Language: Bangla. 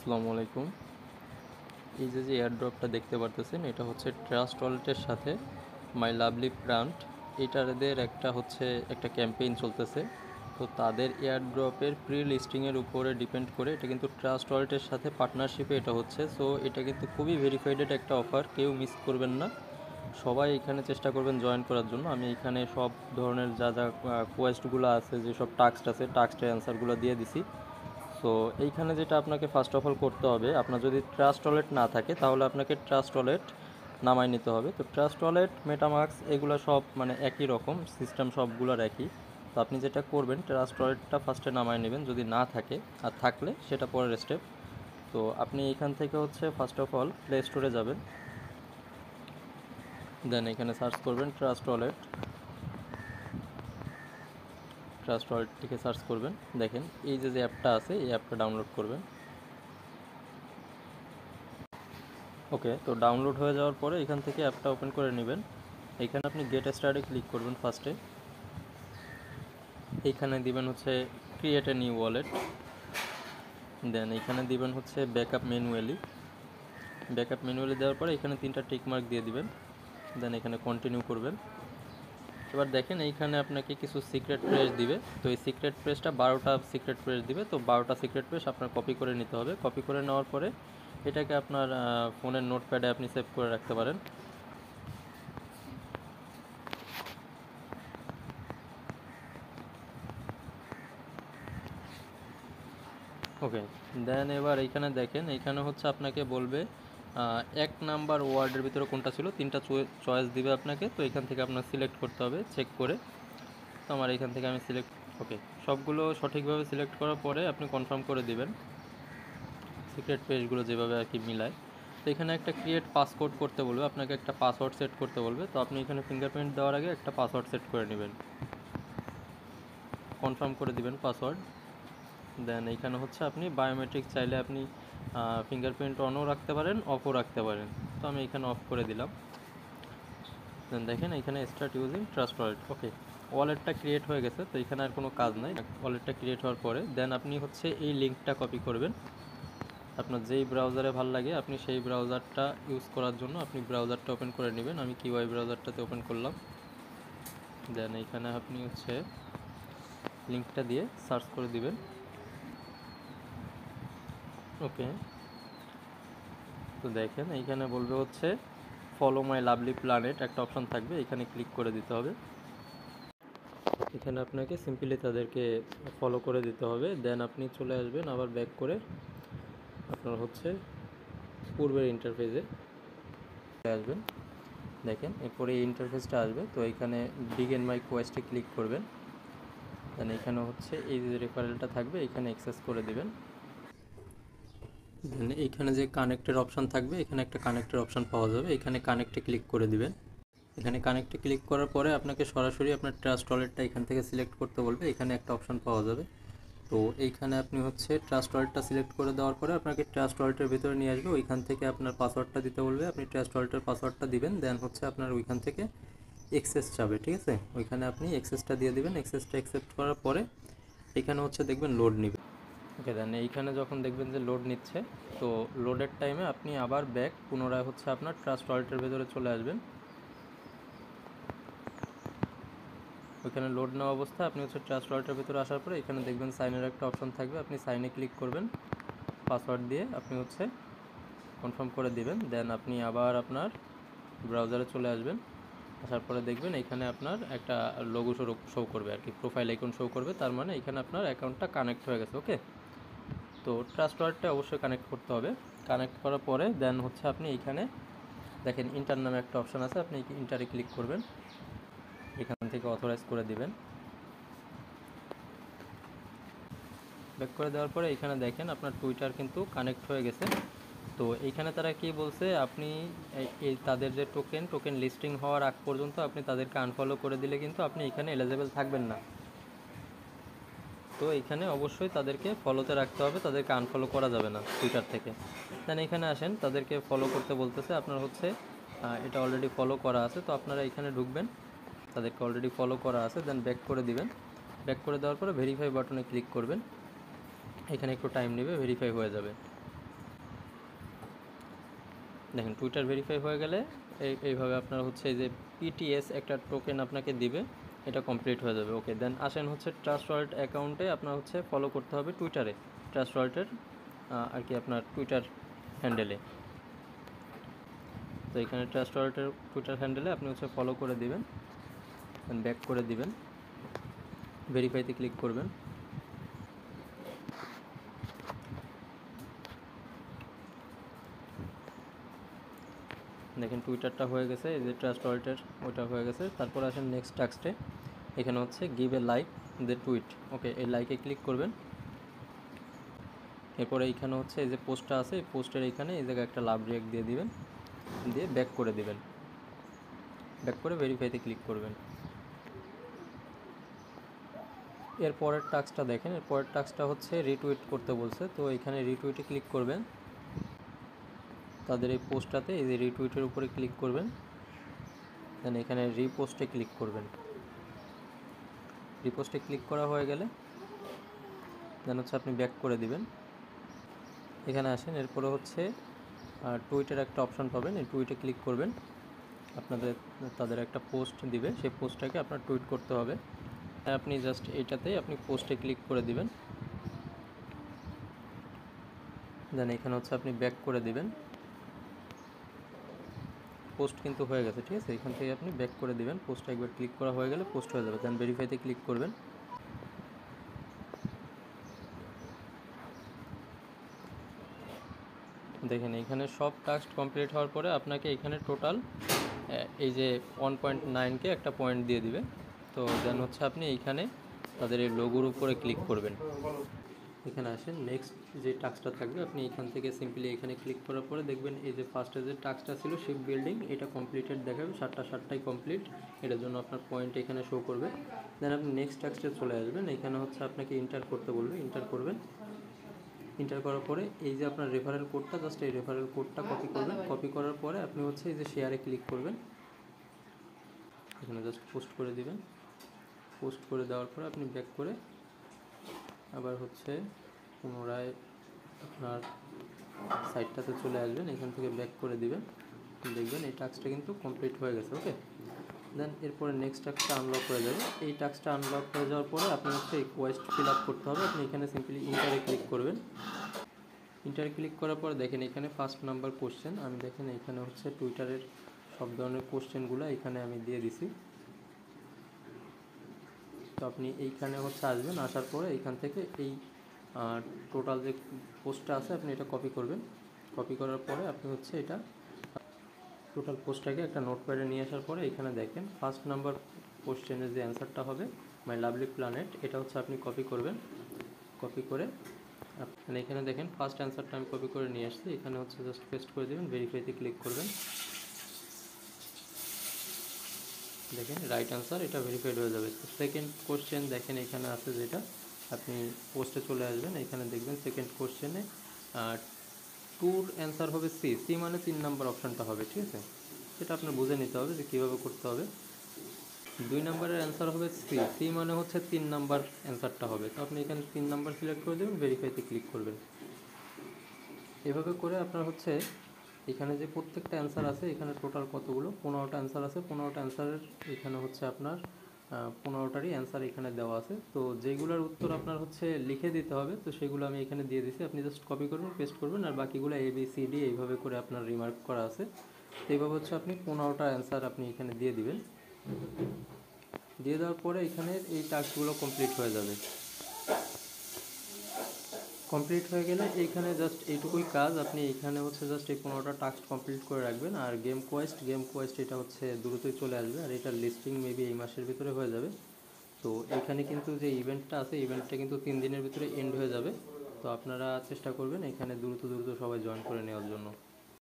আসসালামু আলাইকুম। এই যে এয়ারড্রপটা দেখতে পারতেছেন, এটা হচ্ছে ট্রাস্ট ওয়ালেটের সাথে মাই লাভলি প্লান্ট এটাদের একটা ক্যাম্পেইন চলতেছে। তো তাদের এয়ারড্রপের প্রি লিস্টিংয়ের উপরে ডিপেন্ড করে এটা কিন্তু ট্রাস্ট ওয়ালেটের সাথে পার্টনারশিপে এটা হচ্ছে। সো এটা কিন্তু খুবই ভেরিফাইডেড একটা অফার, কেউ মিস করবেন না। সবাই এখানে চেষ্টা করবেন জয়েন করার জন্য। আমি এখানে সব ধরনের যা যা কোয়েস্টগুলো আছে, যেসব টাস্ক আছে, টাস্কের অ্যান্সারগুলো দিয়ে দিছি। সো এইখানে যেটা আপনাকে ফার্স্ট অফ অল করতে হবে, আপনার যদি ট্রাস্ট ওয়ালেট না থাকে তাহলে আপনাকে ট্রাস্ট ওয়ালেট নামাই নিতে হবে। তো ট্রাস্ট ওয়ালেট, মেটামাস্ক এগুলো সব মানে একই রকম সিস্টেম, সবগুলোর একই। তো আপনি যেটা করবেন, ট্রাস্ট ওয়ালেটটা ফার্স্টে নামাই নেবেন যদি না থাকে, আর থাকলে সেটা পরের স্টেপ। তো আপনি এইখান থেকে ফার্স্ট অফ অল প্লে স্টোরে যাবেন, দেন এখানে সার্চ করবেন ট্রাস্ট ওয়ালেট থেকে সার্চ করবেন। দেখেন এই যে অ্যাপটা আছে, এই অ্যাপটা ডাউনলোড করবেন। ওকে, তো ডাউনলোড হয়ে যাওয়ার পরে এখান থেকে অ্যাপটা ওপেন করে নেবেন। এইখানে আপনি গেট স্টার্টে ক্লিক করবেন ফার্স্টে। এইখানে দিবেন ক্রিয়েট এ নিউ ওয়ালেট, দেন এইখানে দিবেন ব্যাকআপ ম্যানুয়ালি দেওয়ার পরে এখানে 3টা টিক মার্ক দিয়ে দিবেন, দেন এখানে কন্টিনিউ করবেন। এবার দেখেন এইখানে আপনাকে কিছু সিক্রেট প্রেস দিবে। তো এই সিক্রেট প্রেসটা 12টা সিক্রেট প্রেস দিবে। তো 12টা সিক্রেট প্রেস আপনার কপি করে নিতে হবে। কপি করে নেওয়ার পরে এটাকে আপনার ফোনের নোটপ্যাডে আপনি সেভ করে রাখতে পারেন। ওকে, দেন এবার এইখানে দেখেন, এইখানে আপনাকে বলবে 1 নাম্বার ওয়ার্ডের ভিতরে কোনটা ছিল, 3টা চয়েস দিবে আপনাকে। তো এখান থেকে আপনার সিলেক্ট করতে হবে চেক করে। তো আমার এখান থেকে আমি সিলেক্ট, ওকে, সবগুলো সঠিকভাবে সিলেক্ট করার পরে আপনি কনফার্ম করে দিবেন সিক্রেট পেজগুলো যেভাবে আর কি মিলায়। তো এখানে একটা ক্রিয়েট পাসওয়ার্ড করতে বলবে, আপনাকে একটা পাসওয়ার্ড সেট করতে বলবে। তো আপনি এখানে ফিঙ্গারপ্রিন্ট দেওয়ার আগে একটা পাসওয়ার্ড সেট করে নেবেন, কনফার্ম করে দিবেন পাসওয়ার্ড। দেন এইখানে আপনি বায়োমেট্রিক চাইলে আপনি ফিঙ্গারপ্রিন্ট অনও রাখতে পারেন, অফও রাখতে পারেন। তো আমি এখানে অফ করে দিলাম। দেন দেখেন এখানে স্টার্ট ইউজিং ট্রাস্ট ওয়ালেট। ওকে, ওয়ালেটটা ক্রিয়েট হয়ে গেছে। তো এখানে আর কোনো কাজ নাই। ওয়ালেটটা ক্রিয়েট হওয়ার পরে দেন আপনি এই লিঙ্কটা কপি করবেন। আপনার যেই ব্রাউজারে ভালো লাগে আপনি সেই ব্রাউজারটা ইউজ করার জন্য আপনি ব্রাউজারটা ওপেন করে নেবেন। আমি কিউআই ব্রাউজারটাতে ওপেন করলাম। দেন এইখানে আপনি লিঙ্কটা দিয়ে সার্চ করে দিবেন। ওকে, তো দেখেন এইখানে বলবে ফলো মাই লাভলি প্ল্যানেট, একটা অপশন থাকবে, এখানে ক্লিক করে দিতে হবে। এখানে আপনাকে সিম্পলি তাদেরকে ফলো করে দিতে হবে। দেন আপনি চলে আসবেন আবার ব্যাক করে আপনার পূর্বের ইন্টারফেসে চলে আসবেন। দেখেন এরপরে এই ইন্টারফেসটা আসবে। তো এইখানে বিগিন মাই কোয়েস্টে ক্লিক করবেন। দেন এখানে এই যে রেফারেলটা থাকবে এখানে অ্যাক্সেস করে দিবেন। দেন এইখানে যে কানেক্টের অপশান থাকবে, এখানে একটা কানেক্টের অপশান পাওয়া যাবে, এখানে কানেক্টে ক্লিক করে দিবেন। এখানে কানেক্টে ক্লিক করার পরে আপনাকে সরাসরি আপনার ট্রাস্ট ওয়ালেটটা এখান থেকে সিলেক্ট করতে বলবে। এখানে একটা অপশান পাওয়া যাবে। তো এইখানে আপনি ট্রাস্ট ওয়ালেটটা সিলেক্ট করে দেওয়ার পরে আপনাকে ট্রাস্ট ওয়ালেটের ভিতরে নিয়ে আসবে। ওইখান থেকে আপনার পাসওয়ার্ডটা দিতে বলবে, আপনি ট্রাস্ট ওয়ালেটের পাসওয়ার্ডটা দিবেন। দেন আপনার ওইখান থেকে এক্সেস যাবে, ঠিক আছে? ওইখানে আপনি এক্সেসটা দিয়ে দিবেন। এক্সেসটা অ্যাকসেপ্ট করার পরে এখানে দেখবেন লোড নিবে। ওকে, দেন এইখানে যখন দেখবেন যে লোড নিচ্ছে, তো লোডের টাইমে আপনি আবার পুনরায় আপনার ট্রাস্ট ওয়ালেটের ভেতরে চলে আসবেন। ওইখানে লোড নেওয়া অবস্থায় আপনি ট্রাস্ট ওয়ালেটের ভিতরে আসার পরে এখানে দেখবেন সাইনের একটা অপশন থাকবে, আপনি সাইনে ক্লিক করবেন। পাসওয়ার্ড দিয়ে আপনি কনফার্ম করে দিবেন। দেন আপনি আবার আপনার ব্রাউজারে চলে আসবেন। আসার পরে দেখবেন এখানে আপনার একটা লোগো শো করবে আর কি, প্রোফাইল আইকন শো করবে। তার মানে এখানে আপনার অ্যাকাউন্টটা কানেক্ট হয়ে গেছে। ওকে, তো ট্রাস্ট ওয়ালেটটা অবশ্যই কানেক্ট করতে হবে। কানেক্ট করার পরে দেন আপনি এইখানে দেখেন ইন্টার নামে একটা অপশান আছে, আপনি ইন্টারে ক্লিক করবেন। এখান থেকে অথরাইজ করে দিবেন। ব্যাক করে দেওয়ার পরে এখানে দেখেন আপনার টুইটার কিন্তু কানেক্ট হয়ে গেছে। তো এইখানে তারা কি বলছে, আপনি এই তাদের যে টোকেন লিস্টিং হওয়ার আগ পর্যন্ত আপনি তাদেরকে আনফলো করে দিলে কিন্তু আপনি এখানে এলিজেবল থাকবেন না। তো এইখানে অবশ্যই তাদেরকে ফলোতে রাখতে হবে, তাদেরকে আনফলো করা যাবে না টুইটার থেকে। দেন এখানে আসেন, তাদেরকে ফলো করতে বলতেছে। আপনার এটা অলরেডি ফলো করা আছে, তো আপনারা এখানে ঢুকবেন। তাদেরকে অলরেডি ফলো করা আছে, দেন ব্যাক করে দিবেন। ব্যাক করে দেওয়ার পরে ভেরিফাই বাটনে ক্লিক করবেন। এখানে একটু টাইম নেবে, ভেরিফাই হয়ে যাবে। দেখেন টুইটার ভেরিফাই হয়ে গেলে এইভাবে আপনার হচ্ছে এই যে পিটিএস একটা টোকেন আপনাকে দিবে, এটা কমপ্লিট হয়ে যাবে। ওকে, দেন আসেন হচ্ছে ট্রাস্ট ওয়ালেট অ্যাকাউন্টে আপনার হচ্ছে ফলো করতে হবে টুইটারে, ট্রাস্ট ওয়ালেটের আর কি আপনার টুইটার হ্যান্ডেলে। তো এখানে ট্রাস্ট ওয়ালেটের টুইটার হ্যান্ডেলে আপনি হচ্ছে ফলো করে দিবেন, দেন ব্যাক করে দিবেন, ভেরিফাইতে ক্লিক করবেন। দেখেন টুইটারটা হয়ে গেছে, এই যে ট্রাস্ট ওয়ালেটের ওইটা হয়ে গেছে। তারপর আসেন নেক্সট টাস্কে, এখানে হচ্ছে give a like the tweet. Okay, এই লাইকে ক্লিক করবেন। এরপরে এইখানে হচ্ছে এই যে পোস্টটা আছে, এই পোস্টের এইখানে এই জায়গায় একটা লাভ রিঅ্যাক্ট দিয়ে দিবেন, দিয়ে ব্যাক করে দিবেন, ব্যাক করে ভেরিফাইতে ক্লিক করবেন। এরপরের টাস্কটা দেখেন, এরপরের টাস্কটা হচ্ছে রিটুইট করতে বলছে। তো এখানে রিটুইটে ক্লিক করবেন, তাদের এই পোস্টটাতে এই যে রিটুইটের উপরে ক্লিক করবেন, দেন এখানে রিপোস্টে ক্লিক করবেন। রিপোস্টে ক্লিক করা হয়ে গেলে দেন হচ্ছে আপনি ব্যাক করে দিবেন। এখানে আসেন, এরপরে হচ্ছে টুইটের একটা অপশন পাবেন, এই টুইটে ক্লিক করবেন। তাদের একটা পোস্ট দিবে, সেই পোস্টটাকে আপনার টুইট করতে হবে। আপনি জাস্ট এইটাতেই আপনি পোস্টে ক্লিক করে দিবেন, দেন এখানে হচ্ছে আপনি ব্যাক করে দিবেন। পোস্ট কিন্তু হয়ে গেছে, ঠিক আছে। এখান থেকে আপনি ব্যাক করে দিবেন, পোস্টটা একবার ক্লিক করা হয়ে গেলে পোস্ট হয়ে যাবে। দেন ভেরিফাইতে ক্লিক করবেন। দেখেন এখানে সব টাস্ক কমপ্লিট হওয়ার পরে আপনাকে এখানে টোটাল এই যে 1.9কে একটা পয়েন্ট দিয়ে দিবে। তো দেন হচ্ছে আপনি এইখানে তাদের এই লোগোর উপরে ক্লিক করবেন। এখানে আসেন, নেক্সট যে টাস্কটা থাকবে আপনি এখান থেকে সিম্পলি এখানে ক্লিক করার পরে দেখবেন এই যে ফার্স্টে যে টাস্কটা ছিল শিপ বিল্ডিং, এটা কমপ্লিটেড দেখাবে, 7টাই কমপ্লিট, এটার জন্য আপনার পয়েন্ট এখানে শো করবে। দেন আপনি নেক্সট টাস্কে চলে আসবেন, এখানে হচ্ছে আপনাকে এন্টার করতে বলবে, এন্টার করবেন। এন্টার করার পরে এই যে আপনার রেফারেল কোডটা, জাস্ট এই রেফারেল কোডটা কপি করবেন। কপি করার পরে আপনি হচ্ছে এই যে শেয়ারে ক্লিক করবেন, এখানে জাস্ট পোস্ট করে দিবেন। পোস্ট করে দেওয়ার পরে আপনি ব্যাক করে আবার হচ্ছে পুনরায় আপনার সাইটটাতে চলে আসবেন, এখান থেকে ব্যাক করে দিবেন, দেখবেন এই টাস্কটা কিন্তু কমপ্লিট হয়ে গেছে। ওকে, দেন এরপরে নেক্সট টাস্কটা আনলক হয়ে যাবে। এই টাস্কটা আনলক হয়ে যাওয়ার পরে আপনি হচ্ছে এই কোয়েস্ট ফিল আপ করতে হবে। আপনি এখানে সিম্পলি ইন্টারে ক্লিক করবেন। ইন্টারে ক্লিক করার পর দেখেন এখানে ফার্স্ট নাম্বার কোশ্চেন, আমি দেখেন এখানে হচ্ছে টুইটারের সব ধরনের কোশ্চেনগুলো এখানে আমি দিয়ে দিছি। তো আপনি এইখানে হচ্ছে আসবেন, আসার পরে এইখান থেকে এই টোটাল যে পোস্টটা আছে আপনি এটা কপি করবেন। কপি করার পরে আপনি হচ্ছে এটা টোটাল পোস্টটাকে একটা নোটপ্যাডে নিয়ে আসার পরে এখানে দেখেন ফার্স্ট নাম্বার কোশ্চেনের যে অ্যান্সারটা হবে মাই লাভলি প্ল্যানেট, এটা হচ্ছে আপনি কপি করবেন। কপি করে আপনি এখানে দেখেন ফার্স্ট অ্যান্সারটা আমি কপি করে নিয়ে আসছি, এখানে হচ্ছে জাস্ট পেস্ট করে দেবেন, ভেরিফাইতে ক্লিক করবেন। দেখেন রাইট অ্যান্সার, এটা ভেরিফাইড হয়ে যাবে। সেকেন্ড কোশ্চেন দেখেন এখানে আছে, যেটা আপনি পোস্টে চলে আসবেন, এখানে দেখবেন সেকেন্ড কোশ্চেনে টুর অ্যান্সার হবে সি, সি মানে 3 নম্বর অপশানটা হবে, ঠিক আছে। সেটা আপনার বুঝে নিতে হবে যে কীভাবে করতে হবে। 2 নম্বরের অ্যান্সার হবে সি, সি মানে হচ্ছে 3 নাম্বার অ্যান্সারটা হবে। তো আপনি এখানে 3 নাম্বার সিলেক্ট করে দেবেন, ভেরিফাইতে ক্লিক করবেন। এভাবে করে আপনার হচ্ছে এখানে যে প্রত্যেকটা অ্যান্সার আছে, এখানে টোটাল কতগুলো 15টা অ্যান্সার আছে, 15টা অ্যান্সারের এখানে হচ্ছে আপনার 15টারই অ্যান্সার এখানে দেওয়া আছে। তো যেগুলোর উত্তর আপনার হচ্ছে লিখে দিতে হবে, তো সেগুলো আমি এখানে দিয়ে দিছি, আপনি জাস্ট কপি করবেন, পেস্ট করবেন, আর বাকিগুলো ABCD এইভাবে করে আপনার রিমার্ক করা আছে। তো এইভাবে হচ্ছে আপনি 15টা অ্যান্সার আপনি এখানে দিয়ে দিবেন। দিয়ে দেওয়ার পরে এখানে এই টাস্কগুলো কমপ্লিট হয়ে যাবে। কমপ্লিট হয়ে গেলে এইখানে জাস্ট এইটুকুই কাজ, আপনি এইখানে হচ্ছে জাস্ট এই 15টা টাস্ক কমপ্লিট করে রাখবেন। আর গেম কোয়েস্ট এটা হচ্ছে দ্রুতই চলে আসবে, আর এটার লিস্টিং মেবি এই মাসের ভিতরে হয়ে যাবে। তো এখানে কিন্তু যে ইভেন্টটা আছে, ইভেন্টটা কিন্তু 3 দিনের ভিতরে এন্ড হয়ে যাবে। তো আপনারা চেষ্টা করবেন এখানে দ্রুত সবাই জয়েন করে নেওয়ার জন্য।